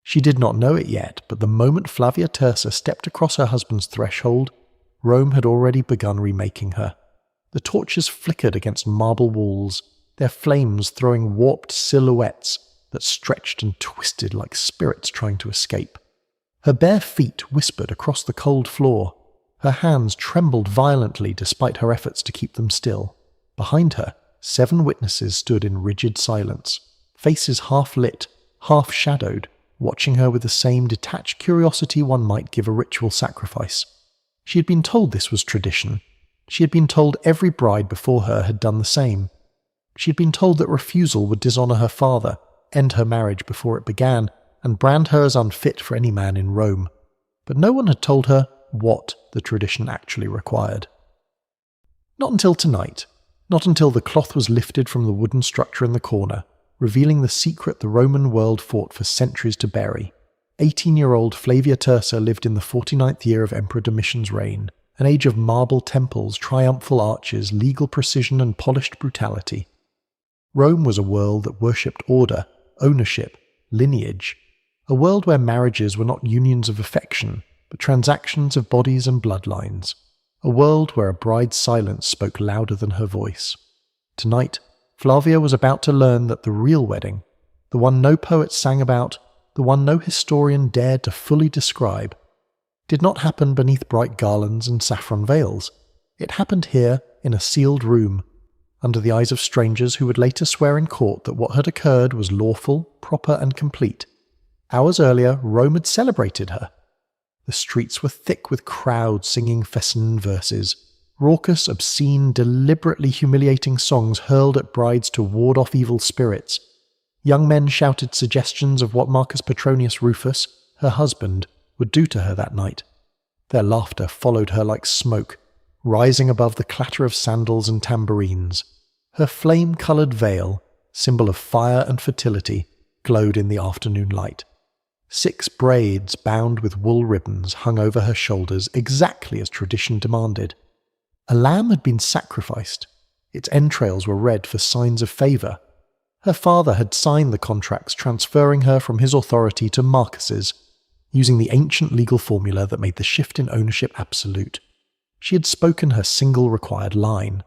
She did not know it yet, but the moment Flavia Tersa stepped across her husband's threshold, Rome had already begun remaking her. The torches flickered against marble walls, their flames throwing warped silhouettes that stretched and twisted like spirits trying to escape. Her bare feet whispered across the cold floor. Her hands trembled violently despite her efforts to keep them still. Behind her, 7 witnesses stood in rigid silence, faces half lit, half shadowed, watching her with the same detached curiosity one might give a ritual sacrifice. She had been told this was tradition. She had been told every bride before her had done the same. She had been told that refusal would dishonour her father, end her marriage before it began, and brand her as unfit for any man in Rome. But no one had told her what the tradition actually required. Not until tonight. Not until the cloth was lifted from the wooden structure in the corner, revealing the secret the Roman world fought for centuries to bury. 18-year-old Flavia Tersa lived in the 49th year of Emperor Domitian's reign, an age of marble temples, triumphal arches, legal precision and polished brutality. Rome was a world that worshipped order, ownership, lineage, a world where marriages were not unions of affection, but transactions of bodies and bloodlines, a world where a bride's silence spoke louder than her voice. Tonight, Flavia was about to learn that the real wedding, the one no poet sang about, the one no historian dared to fully describe, did not happen beneath bright garlands and saffron veils. It happened here, in a sealed room, under the eyes of strangers who would later swear in court that what had occurred was lawful, proper and complete. Hours earlier, Rome had celebrated her. The streets were thick with crowds singing feminine verses, raucous, obscene, deliberately humiliating songs hurled at brides to ward off evil spirits. Young men shouted suggestions of what Marcus Petronius Rufus, her husband, would do to her that night. Their laughter followed her like smoke, rising above the clatter of sandals and tambourines. Her flame-coloured veil, symbol of fire and fertility, glowed in the afternoon light. 6 braids bound with wool ribbons hung over her shoulders exactly as tradition demanded. A lamb had been sacrificed. Its entrails were red for signs of favour. Her father had signed the contracts transferring her from his authority to Marcus's, using the ancient legal formula that made the shift in ownership absolute. She had spoken her single required line.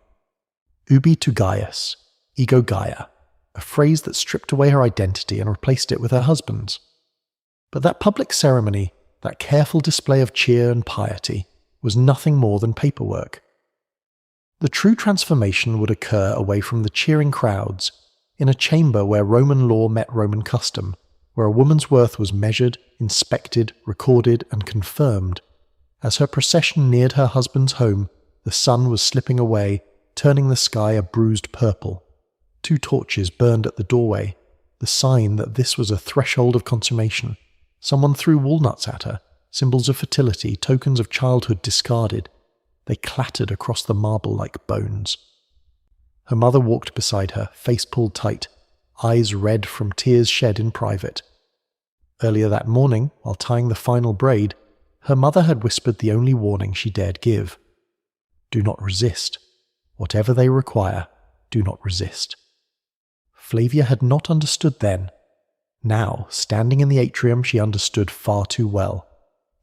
Ubi tu Gaius, ego Gaia, a phrase that stripped away her identity and replaced it with her husband's. But that public ceremony, that careful display of cheer and piety, was nothing more than paperwork. The true transformation would occur away from the cheering crowds, in a chamber where Roman law met Roman custom, where a woman's worth was measured, inspected, recorded, and confirmed. As her procession neared her husband's home, the sun was slipping away, turning the sky a bruised purple. 2 torches burned at the doorway, the sign that this was a threshold of consummation. Someone threw walnuts at her, symbols of fertility, tokens of childhood discarded. They clattered across the marble like bones. Her mother walked beside her, face pulled tight, eyes red from tears shed in private. Earlier that morning, while tying the final braid, her mother had whispered the only warning she dared give. Do not resist. Whatever they require, do not resist. Flavia had not understood then. Now, standing in the atrium, she understood far too well.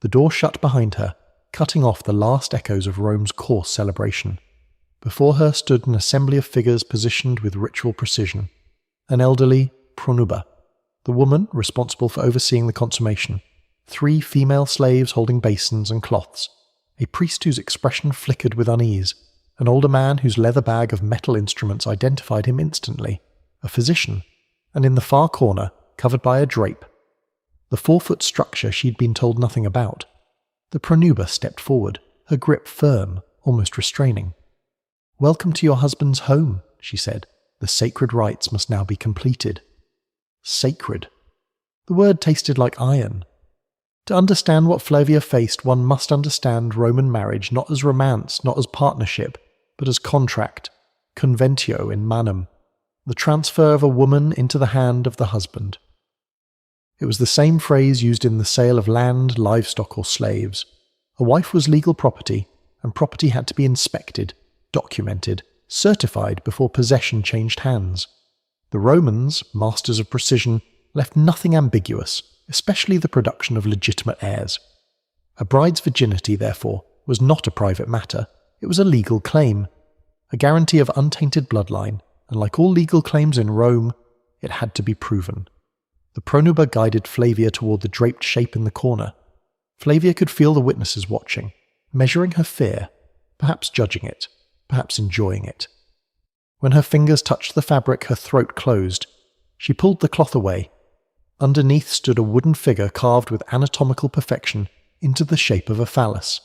The door shut behind her, cutting off the last echoes of Rome's coarse celebration. Before her stood an assembly of figures positioned with ritual precision. An elderly pronuba, the woman responsible for overseeing the consummation, 3 female slaves holding basins and cloths, a priest whose expression flickered with unease, an older man whose leather bag of metal instruments identified him instantly, a physician, and in the far corner, covered by a drape, the 4-foot structure she'd been told nothing about. The pronuba stepped forward, her grip firm, almost restraining. "Welcome to your husband's home," she said. "The sacred rites must now be completed." Sacred. The word tasted like iron. To understand what Flavia faced, one must understand Roman marriage not as romance, not as partnership, but as contract, conventio in manum, the transfer of a woman into the hand of the husband. It was the same phrase used in the sale of land, livestock, or slaves. A wife was legal property, and property had to be inspected, documented, certified before possession changed hands. The Romans, masters of precision, left nothing ambiguous, especially the production of legitimate heirs. A bride's virginity, therefore, was not a private matter, it was a legal claim, a guarantee of untainted bloodline, and like all legal claims in Rome, it had to be proven. The pronuba guided Flavia toward the draped shape in the corner. Flavia could feel the witnesses watching, measuring her fear, perhaps judging it, perhaps enjoying it. When her fingers touched the fabric, her throat closed. She pulled the cloth away. Underneath stood a wooden figure carved with anatomical perfection into the shape of a phallus.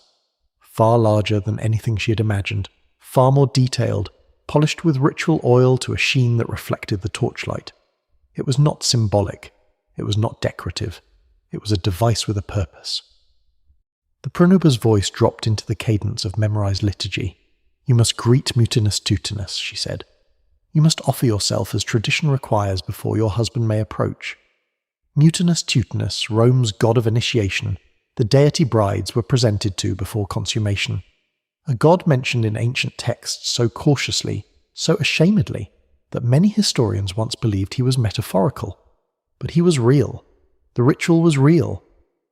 Far larger than anything she had imagined, far more detailed, polished with ritual oil to a sheen that reflected the torchlight. It was not symbolic. It was not decorative. It was a device with a purpose. The pronuba's voice dropped into the cadence of memorized liturgy. "You must greet Mutinus Tutinus," she said. "You must offer yourself as tradition requires before your husband may approach." Mutinus Tutinus, Rome's god of initiation, the deity brides were presented to before consummation. A god mentioned in ancient texts so cautiously, so ashamedly, that many historians once believed he was metaphorical. But he was real. The ritual was real.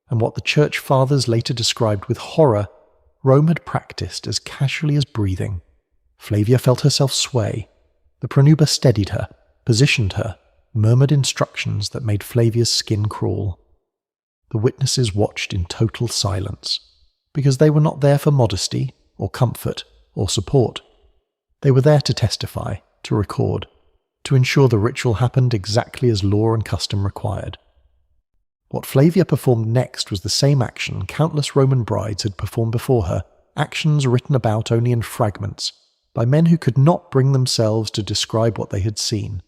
And what the Church Fathers later described with horror, Rome had practiced as casually as breathing. Flavia felt herself sway. The pronuba steadied her, positioned her, murmured instructions that made Flavia's skin crawl. The witnesses watched in total silence, because they were not there for modesty, or comfort, or support. They were there to testify, to record, to ensure the ritual happened exactly as law and custom required. What Flavia performed next was the same action countless Roman brides had performed before her, actions written about only in fragments, by men who could not bring themselves to describe what they had seen.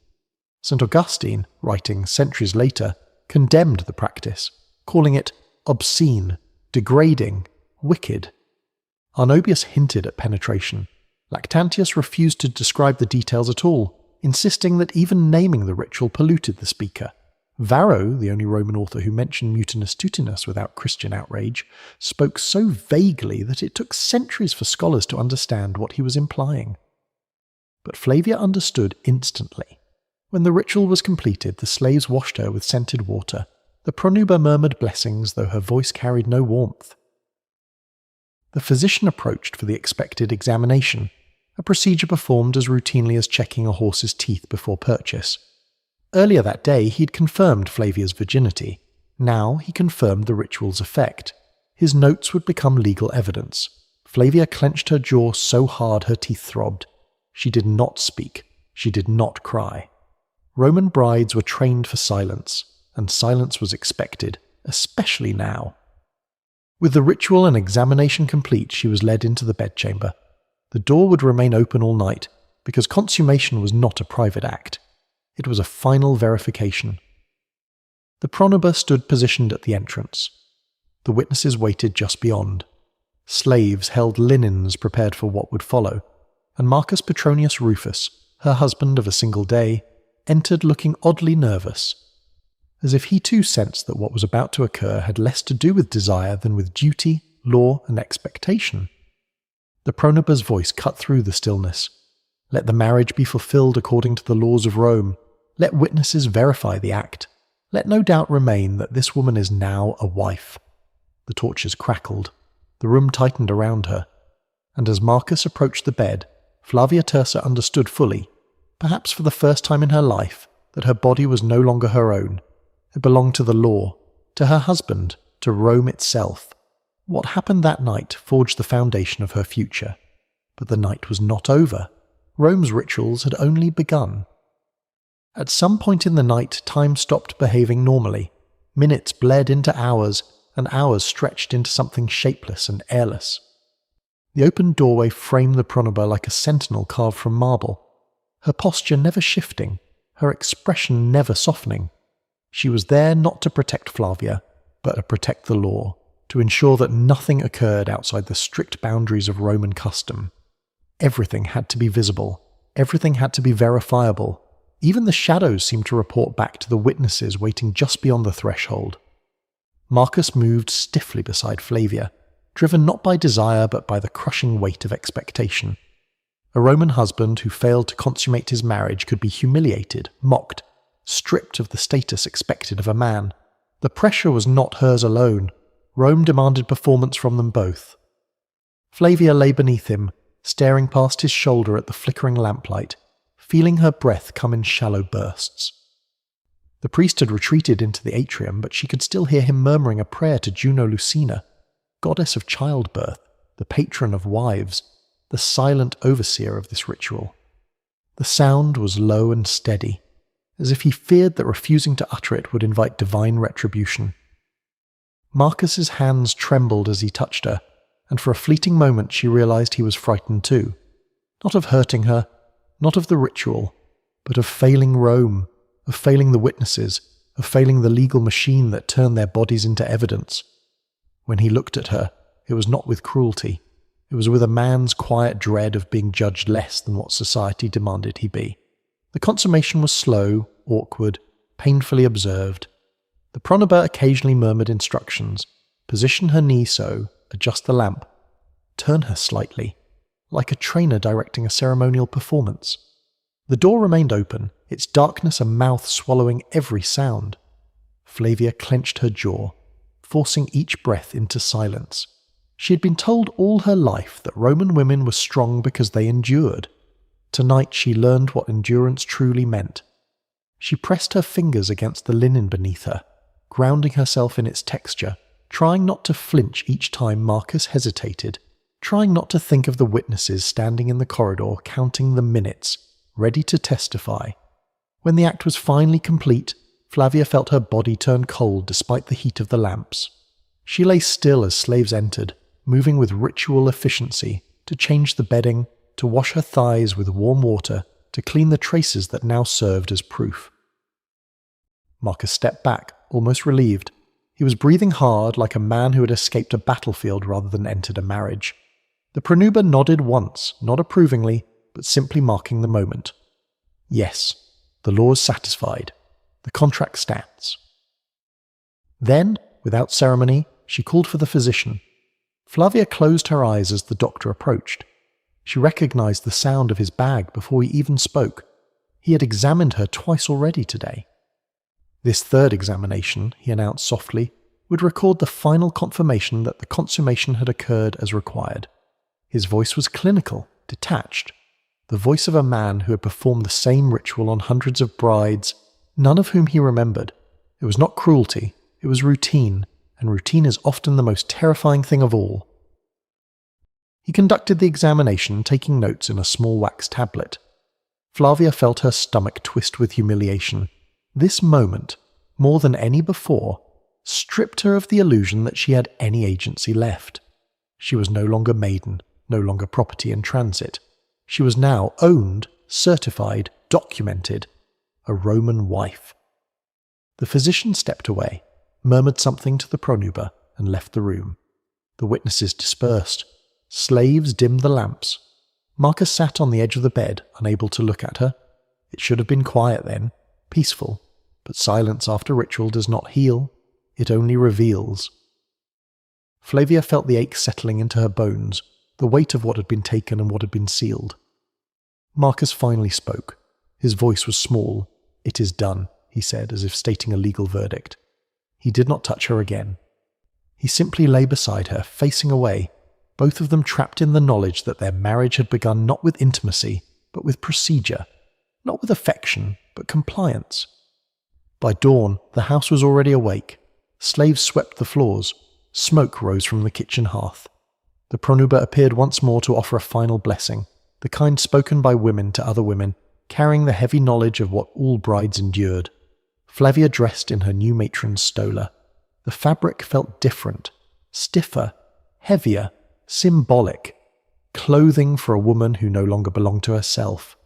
St. Augustine, writing centuries later, condemned the practice, calling it obscene, degrading, wicked. Arnobius hinted at penetration. Lactantius refused to describe the details at all, insisting that even naming the ritual polluted the speaker. Varro, the only Roman author who mentioned Mutinus Tutinus without Christian outrage, spoke so vaguely that it took centuries for scholars to understand what he was implying. But Flavia understood instantly. When the ritual was completed, the slaves washed her with scented water. The pronuba murmured blessings, though her voice carried no warmth. The physician approached for the expected examination, a procedure performed as routinely as checking a horse's teeth before purchase. Earlier that day, he'd confirmed Flavia's virginity. Now he confirmed the ritual's effect. His notes would become legal evidence. Flavia clenched her jaw so hard her teeth throbbed. She did not speak. She did not cry. Roman brides were trained for silence, and silence was expected, especially now. With the ritual and examination complete, she was led into the bedchamber. The door would remain open all night, because consummation was not a private act. It was a final verification. The pronuba stood positioned at the entrance. The witnesses waited just beyond. Slaves held linens prepared for what would follow, and Marcus Petronius Rufus, her husband of a single day, entered looking oddly nervous, as if he too sensed that what was about to occur had less to do with desire than with duty, law, and expectation. The pronuba's voice cut through the stillness. Let the marriage be fulfilled according to the laws of Rome. Let witnesses verify the act. Let no doubt remain that this woman is now a wife. The torches crackled. The room tightened around her. And as Marcus approached the bed, Flavia Tersa understood fully, perhaps for the first time in her life, that her body was no longer her own. It belonged to the law, to her husband, to Rome itself. What happened that night forged the foundation of her future. But the night was not over. Rome's rituals had only begun. At some point in the night, time stopped behaving normally. Minutes bled into hours, and hours stretched into something shapeless and airless. The open doorway framed the pronuba like a sentinel carved from marble, her posture never shifting, her expression never softening. She was there not to protect Flavia, but to protect the law, to ensure that nothing occurred outside the strict boundaries of Roman custom. Everything had to be visible. Everything had to be verifiable. Even the shadows seemed to report back to the witnesses waiting just beyond the threshold. Marcus moved stiffly beside Flavia, driven not by desire but by the crushing weight of expectation. A Roman husband who failed to consummate his marriage could be humiliated, mocked, stripped of the status expected of a man. The pressure was not hers alone. Rome demanded performance from them both. Flavia lay beneath him, staring past his shoulder at the flickering lamplight, feeling her breath come in shallow bursts. The priest had retreated into the atrium, but she could still hear him murmuring a prayer to Juno Lucina, goddess of childbirth, the patron of wives, the silent overseer of this ritual. The sound was low and steady, as if he feared that refusing to utter it would invite divine retribution. Marcus's hands trembled as he touched her, and for a fleeting moment she realized he was frightened too. Not of hurting her, not of the ritual, but of failing Rome, of failing the witnesses, of failing the legal machine that turned their bodies into evidence. When he looked at her, it was not with cruelty. It was with a man's quiet dread of being judged less than what society demanded he be. The consummation was slow, awkward, painfully observed. The pronuba occasionally murmured instructions. Position her knee so, adjust the lamp, turn her slightly, like a trainer directing a ceremonial performance. The door remained open, its darkness a mouth swallowing every sound. Flavia clenched her jaw, forcing each breath into silence. She had been told all her life that Roman women were strong because they endured. Tonight she learned what endurance truly meant. She pressed her fingers against the linen beneath her, grounding herself in its texture, trying not to flinch each time Marcus hesitated, trying not to think of the witnesses standing in the corridor counting the minutes, ready to testify. When the act was finally complete, Flavia felt her body turn cold despite the heat of the lamps. She lay still as slaves entered, moving with ritual efficiency, to change the bedding, to wash her thighs with warm water, to clean the traces that now served as proof. Marcus stepped back, almost relieved. He was breathing hard like a man who had escaped a battlefield rather than entered a marriage. The pronuba nodded once, not approvingly, but simply marking the moment. Yes, the law's satisfied. The contract stands. Then, without ceremony, she called for the physician. Flavia closed her eyes as the doctor approached. She recognized the sound of his bag before he even spoke. He had examined her twice already today. This third examination, he announced softly, would record the final confirmation that the consummation had occurred as required. His voice was clinical, detached, the voice of a man who had performed the same ritual on hundreds of brides, none of whom he remembered. It was not cruelty, it was routine, and routine is often the most terrifying thing of all. He conducted the examination, taking notes in a small wax tablet. Flavia felt her stomach twist with humiliation. This moment, more than any before, stripped her of the illusion that she had any agency left. She was no longer maiden, no longer property in transit. She was now owned, certified, documented, a Roman wife. The physician stepped away, murmured something to the pronuba, and left the room. The witnesses dispersed. Slaves dimmed the lamps. Marcus sat on the edge of the bed, unable to look at her. It should have been quiet then, peaceful, but silence after ritual does not heal, it only reveals. Flavia felt the ache settling into her bones, the weight of what had been taken and what had been sealed. Marcus finally spoke. His voice was small. "It is done," he said, as if stating a legal verdict. He did not touch her again. He simply lay beside her, facing away, both of them trapped in the knowledge that their marriage had begun not with intimacy, but with procedure, not with affection, but compliance. By dawn, the house was already awake. Slaves swept the floors. Smoke rose from the kitchen hearth. The pronuba appeared once more to offer a final blessing, the kind spoken by women to other women, carrying the heavy knowledge of what all brides endured. Flavia dressed in her new matron's stola. The fabric felt different, stiffer, heavier, symbolic, clothing for a woman who no longer belonged to herself.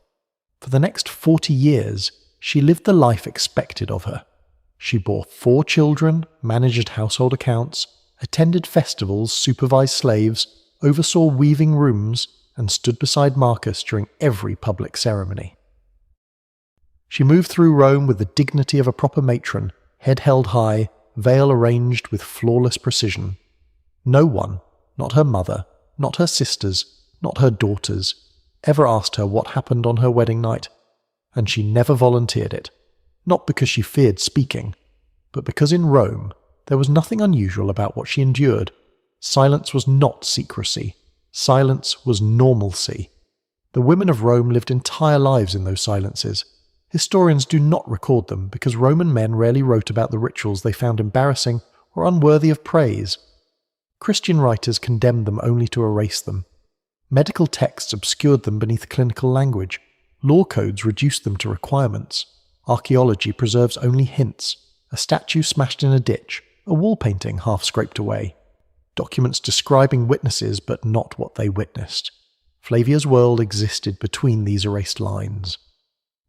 For the next 40 years, she lived the life expected of her. She bore 4 children, managed household accounts, attended festivals, supervised slaves, oversaw weaving rooms, and stood beside Marcus during every public ceremony. She moved through Rome with the dignity of a proper matron, head held high, veil arranged with flawless precision. No one, not her mother, not her sisters, not her daughters, ever asked her what happened on her wedding night, and she never volunteered it, not because she feared speaking, But because in Rome, there was nothing unusual about what she endured, silence was not secrecy. Silence was normalcy. The women of Rome lived entire lives in those silences. Historians do not record them because Roman men rarely wrote about the rituals they found embarrassing or unworthy of praise. Christian writers condemned them only to erase them. Medical texts obscured them beneath clinical language. Law codes reduced them to requirements. Archaeology preserves only hints. A statue smashed in a ditch, a wall painting half scraped away. Documents describing witnesses but not what they witnessed. Flavia's world existed between these erased lines.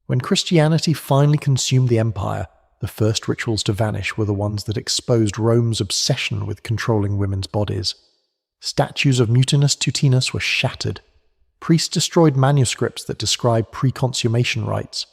When Christianity finally consumed the empire, the first rituals to vanish were the ones that exposed Rome's obsession with controlling women's bodies. Statues of Mutinus Tutinus were shattered. Priests destroyed manuscripts that describe pre-consummation rites.